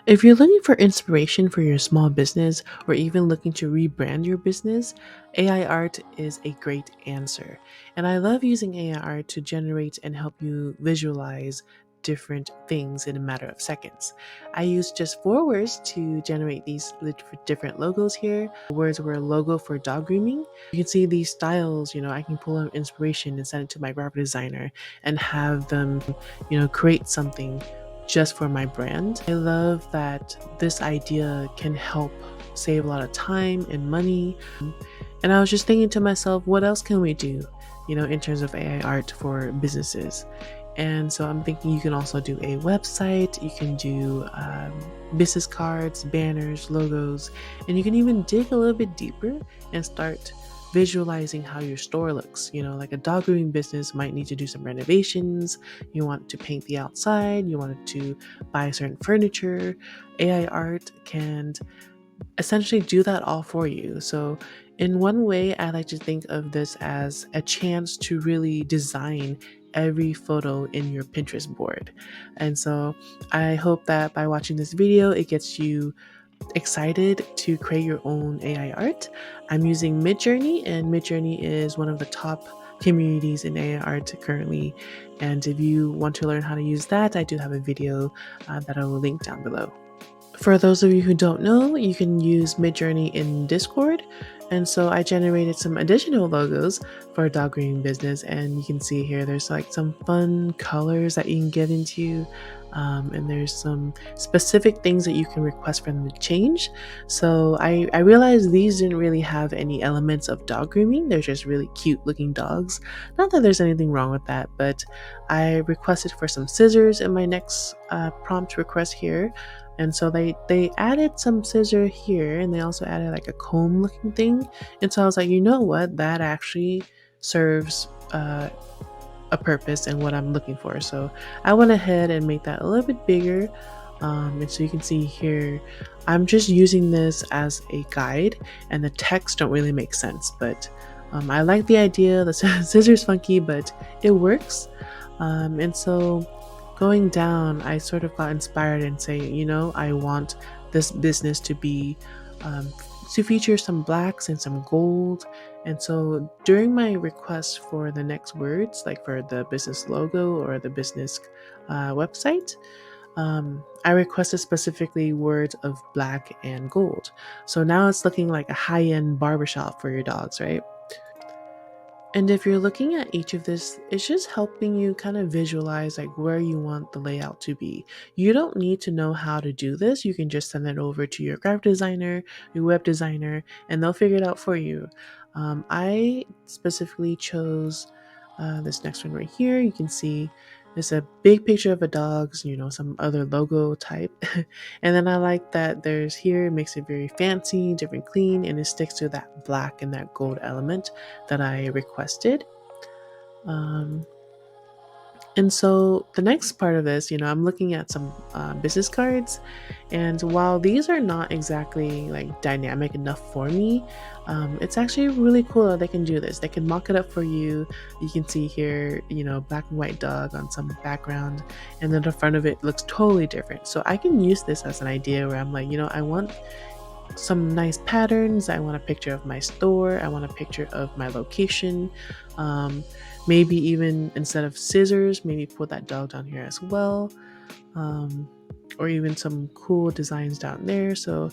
If you're looking for inspiration for your small business or even looking to rebrand your business, AI art is a great answer. And I love using AI art to generate and help you visualize different things in a matter of seconds. I use just 4 words to generate these different logos here. The words were logo for dog grooming. You can see these styles, I can pull out inspiration and send it to my graphic designer and have them, create something just for my brand. I love that this idea can help save a lot of time and money. And I was just thinking to myself, what else can we do, in terms of AI art for businesses? And so I'm thinking you can also do a website, you can do business cards, banners, logos, and you can even dig a little bit deeper and start visualizing how your store looks. Like a dog grooming business might need to do some renovations. You want to paint the outside, you want to buy certain furniture. AI art can essentially do that all for you. So, in one way, I like to think of this as a chance to really design every photo in your Pinterest board. And so, I hope that by watching this video, it gets you excited to create your own AI art. I'm using MidJourney, and MidJourney is one of the top communities in AI art currently. And if you want to learn how to use that, I do have a video that I will link down below. For those of you who don't know, you can use MidJourney in Discord. And so I generated some additional logos for a dog grooming business. And you can see here, there's like some fun colors that you can get into. And there's some specific things that you can request for them to change. So I realized these didn't really have any elements of dog grooming. They're just really cute looking dogs. Not that there's anything wrong with that, but I requested for some scissors in my next prompt request here. And so they added some scissor here, and they also added like a comb looking thing. And so I was like, you know what, that actually serves a purpose and what I'm looking for. So I went ahead and made that a little bit bigger. And so you can see here, I'm just using this as a guide, and the text don't really make sense, but I like the idea. The scissors funky, but it works. And so going down, I sort of got inspired and say, I want this business to be to feature some blacks and some gold. And so during my request for the next words, like for the business logo or the business website, I requested specifically words of black and gold. So now it's looking like a high-end barbershop for your dogs, right? And if you're looking at each of this, it's just helping you kind of visualize like where you want the layout to be. You don't need to know how to do this. You can just send it over to your graphic designer, your web designer, and they'll figure it out for you. I specifically chose this next one right here. You can see there's a big picture of a dog, some other logo type. And then I like that there's here, it makes it very fancy, different clean, and it sticks to that black and that gold element that I requested. Um, and so the next part of this, I'm looking at some business cards, and while these are not exactly like dynamic enough for me, it's actually really cool that they can do this. They can mock it up for you. You can see here, black and white dog on some background, and then the front of it looks totally different. So I can use this as an idea where I'm like, I want some nice patterns. I want a picture of my store. I want a picture of my location. Maybe even instead of scissors, maybe put that dog down here as well. Um, or even some cool designs down there. So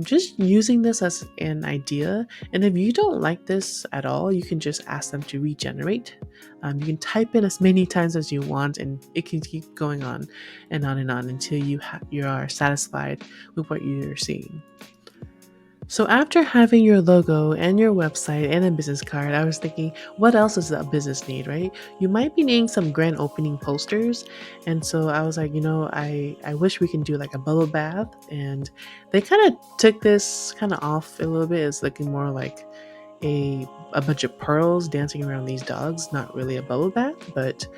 just using this as an idea. And if you don't like this at all, you can just ask them to regenerate. You can type in as many times as you want, and it can keep going on and on until you are satisfied with what you're seeing. So after having your logo and your website and a business card, I was thinking, what else does a business need, right? You might be needing some grand opening posters. And so I was like, I wish we can do like a bubble bath. And they kind of took this kind of off a little bit. It's looking more like a bunch of pearls dancing around these dogs, not really a bubble bath, but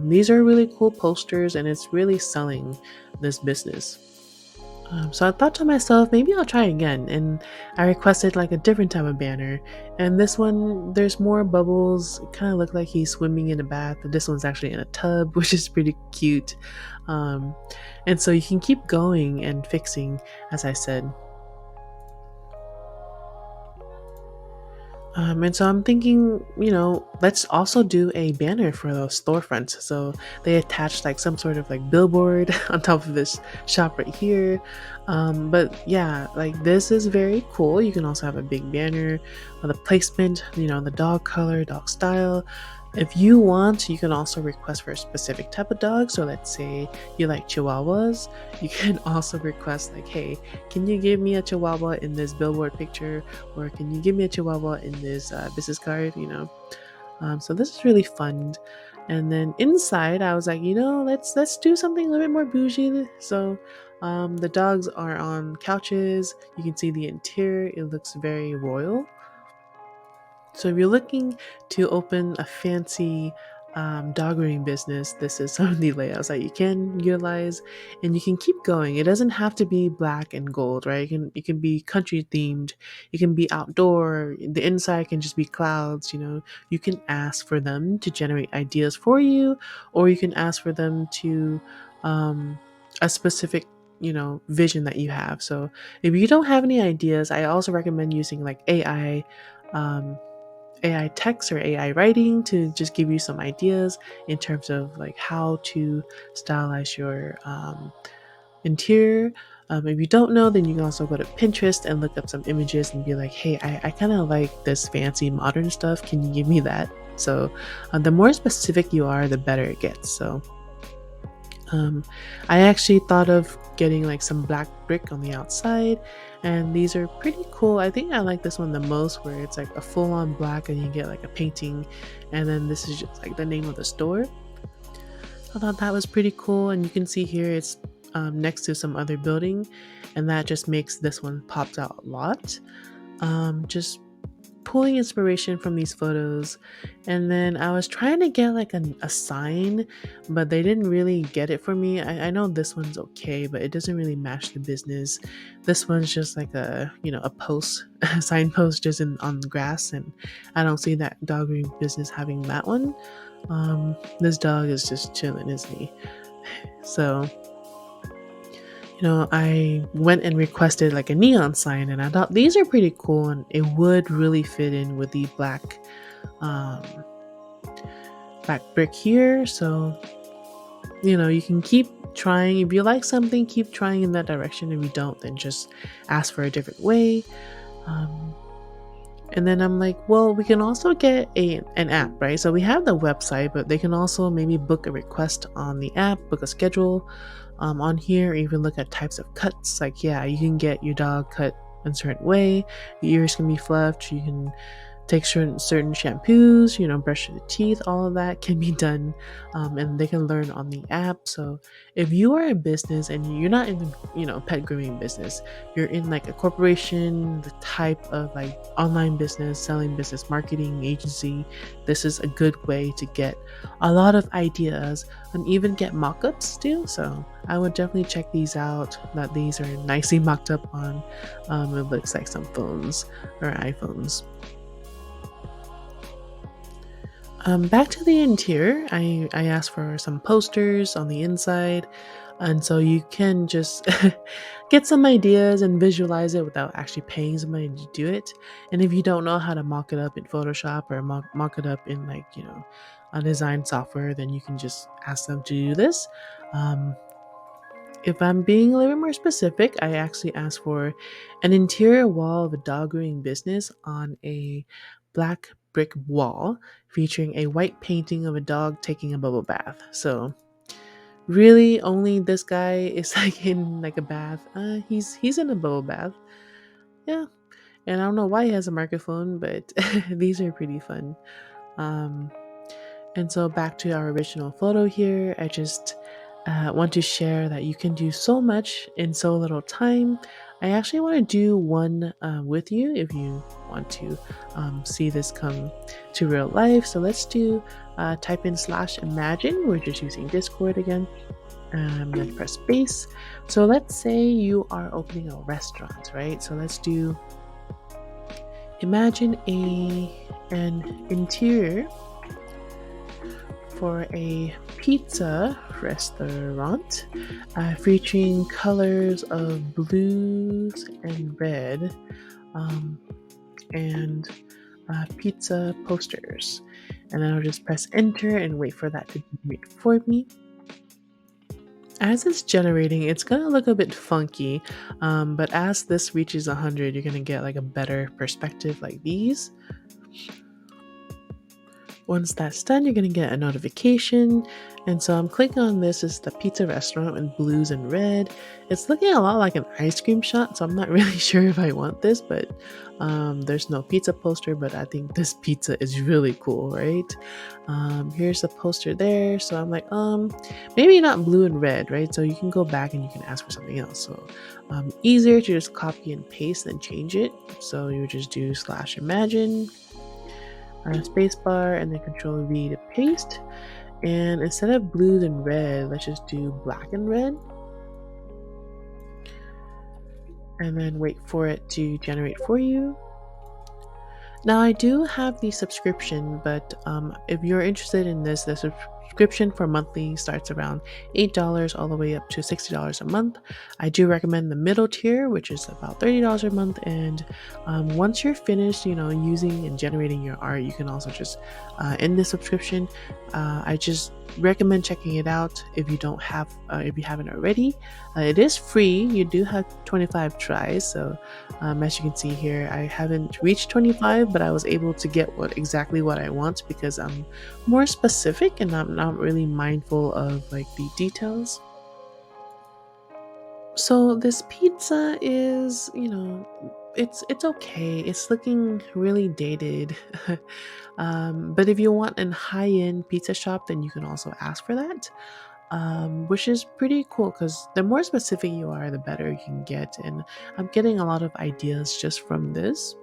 these are really cool posters, and it's really selling this business. So I thought to myself, maybe I'll try again. And I requested like a different type of banner. And this one, there's more bubbles. It kind of looked like he's swimming in a bath. But this one's actually in a tub, which is pretty cute. Um, and so you can keep going and fixing, as I said. And so I'm thinking, let's also do a banner for those storefronts. So they attached like some sort of like billboard on top of this shop right here. But yeah, like this is very cool. You can also have a big banner, the placement, the dog color, dog style. If you want, you can also request for a specific type of dog. So let's say you like Chihuahuas, you can also request like, hey, can you give me a Chihuahua in this billboard picture, or can you give me a Chihuahua in this business card? So this is really fun. And then inside, I was like, let's do something a little bit more bougie. So the dogs are on couches. You can see the interior; it looks very royal. So if you're looking to open a fancy dog grooming business, this is some of the layouts that you can utilize, and you can keep going. It doesn't have to be black and gold, right? It can be country themed. It can be outdoor. The inside can just be clouds. You can ask for them to generate ideas for you, or you can ask for them to a specific vision that you have. So if you don't have any ideas, I also recommend using like um, AI text or AI writing to just give you some ideas in terms of like how to stylize your interior. If you don't know, then you can also go to Pinterest and look up some images and be like, hey, I kind of like this fancy modern stuff. Can you give me that? So the more specific you are, the better it gets. So um, I actually thought of getting like some black brick on the outside, and these are pretty cool. I think I like this one the most, where it's like a full on black and you get like a painting, and then this is just like the name of the store. I thought that was pretty cool, and you can see here it's next to some other building, and that just makes this one pops out a lot. Just pulling inspiration from these photos, and then I was trying to get like a sign, but they didn't really get it for me. I know this one's okay, but it doesn't really match the business. This one's just like a post, a sign post just on the grass, and I don't see that dog grooming business having that one. This dog is just chilling, isn't he? So I went and requested like a neon sign, and I thought these are pretty cool, and it would really fit in with the um, black brick here. So, you can keep trying. If you like something, keep trying in that direction. If you don't, then just ask for a different way. Um, and then I'm like, well, we can also get an app, right? So we have the website, but they can also maybe book a request on the app, book a schedule on here, or even look at types of cuts. Like, yeah, you can get your dog cut a certain way. Your ears can be fluffed. You can take certain shampoos, brush your teeth. All of that can be done, and they can learn on the app. So if you are a business and you're not in the pet grooming business, you're in like a corporation, the type of like online business, selling business, marketing agency, this is a good way to get a lot of ideas and even get mock-ups too. So I would definitely check these out. That these are nicely mocked up on it looks like some phones or iPhones. Back to the interior, I asked for some posters on the inside, and so you can just get some ideas and visualize it without actually paying somebody to do it. And if you don't know how to mock it up in Photoshop, or mock it up in like a design software, then you can just ask them to do this. Um, if I'm being a little bit more specific, I actually asked for an interior wall of a dog grooming business on a black brick wall featuring a white painting of a dog taking a bubble bath. So really only this guy is like in like a bath. He's in a bubble bath. Yeah. And I don't know why he has a microphone, but these are pretty fun. Um and so back to our original photo here, I just want to share that you can do so much in so little time. I actually want to do one with you if you want to see this come to real life. So let's do type in /imagine. We're just using Discord again. Then press space. So let's say you are opening a restaurant, right? So let's do imagine an interior for a pizza restaurant featuring colors of blues and red um, and pizza posters. And then I'll just press enter and wait for that to generate for me. As it's generating, it's gonna look a bit funky, but as this reaches 100, you're gonna get like a better perspective like these. Once that's done, you're going to get a notification. And so I'm clicking on this. It's the pizza restaurant in blues and red. It's looking a lot like an ice cream shot, so I'm not really sure if I want this, but there's no pizza poster, but I think this pizza is really cool, right? Here's the poster there. So I'm like, maybe not blue and red, right? So you can go back and you can ask for something else. So easier to just copy and paste than change it. So you would just do /imagine. Spacebar and then Control V to paste. And instead of blues and red, let's just do black and red. And then wait for it to generate for you. Now I do have the subscription, but if you're interested in this, the subscription for monthly starts around $8 all the way up to $60 a month. I do recommend the middle tier, which is about $30 a month. And once you're finished, using and generating your art, you can also just end the subscription. I just recommend checking it out if you haven't already. It is free. You do have 25 tries, so as you can see here, I haven't reached 25, but I was able to get exactly what I want because I'm more specific and I'm not really mindful of like the details. So this pizza is, it's okay. It's looking really dated. But if you want a high-end pizza shop, then you can also ask for that, which is pretty cool because the more specific you are, the better you can get. And I'm getting a lot of ideas just from this.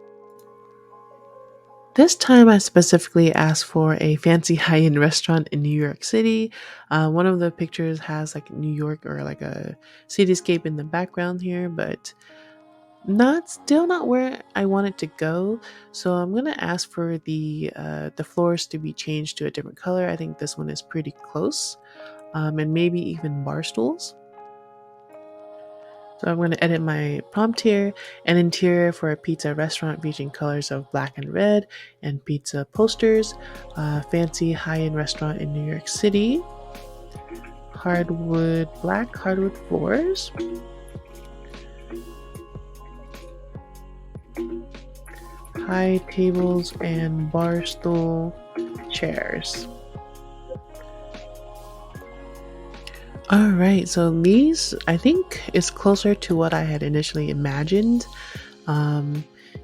This time, I specifically asked for a fancy high-end restaurant in New York City. One of the pictures has like New York or like a cityscape in the background here, but still not where I want it to go. So I'm gonna ask for the floors to be changed to a different color. I think this one is pretty close, and maybe even bar stools. So I'm going to edit my prompt here. An interior for a pizza restaurant featuring colors of black and red and pizza posters. Fancy high-end restaurant in New York City. Black hardwood floors. High tables and bar stool chairs. All right, so these I think is closer to what I had initially imagined.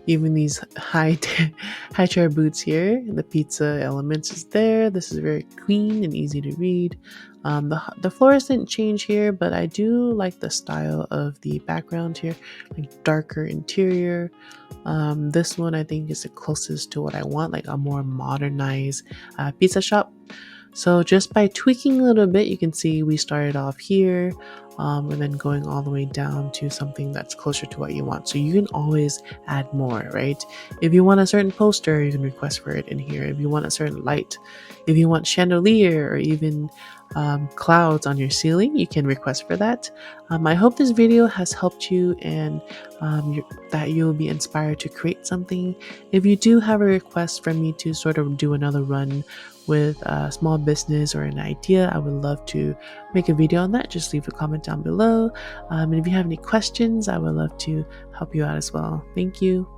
Even these high chair boots here, the pizza elements is there. This is very clean and easy to read. The floors didn't change here, but I do like the style of the background here, like darker interior. This one I think is the closest to what I want, like a more modernized pizza shop. So just by tweaking a little bit, you can see we started off here and then going all the way down to something that's closer to what you want. So you can always add more, right? If you want a certain poster, you can request for it in here. If you want a certain light, if you want chandelier or even clouds on your ceiling, you can request for that. I hope this video has helped you and that you'll be inspired to create something. If you do have a request from me to sort of do another run with a small business or an idea, I would love to make a video on that. Just leave a comment down below. And if you have any questions, I would love to help you out as well. Thank you.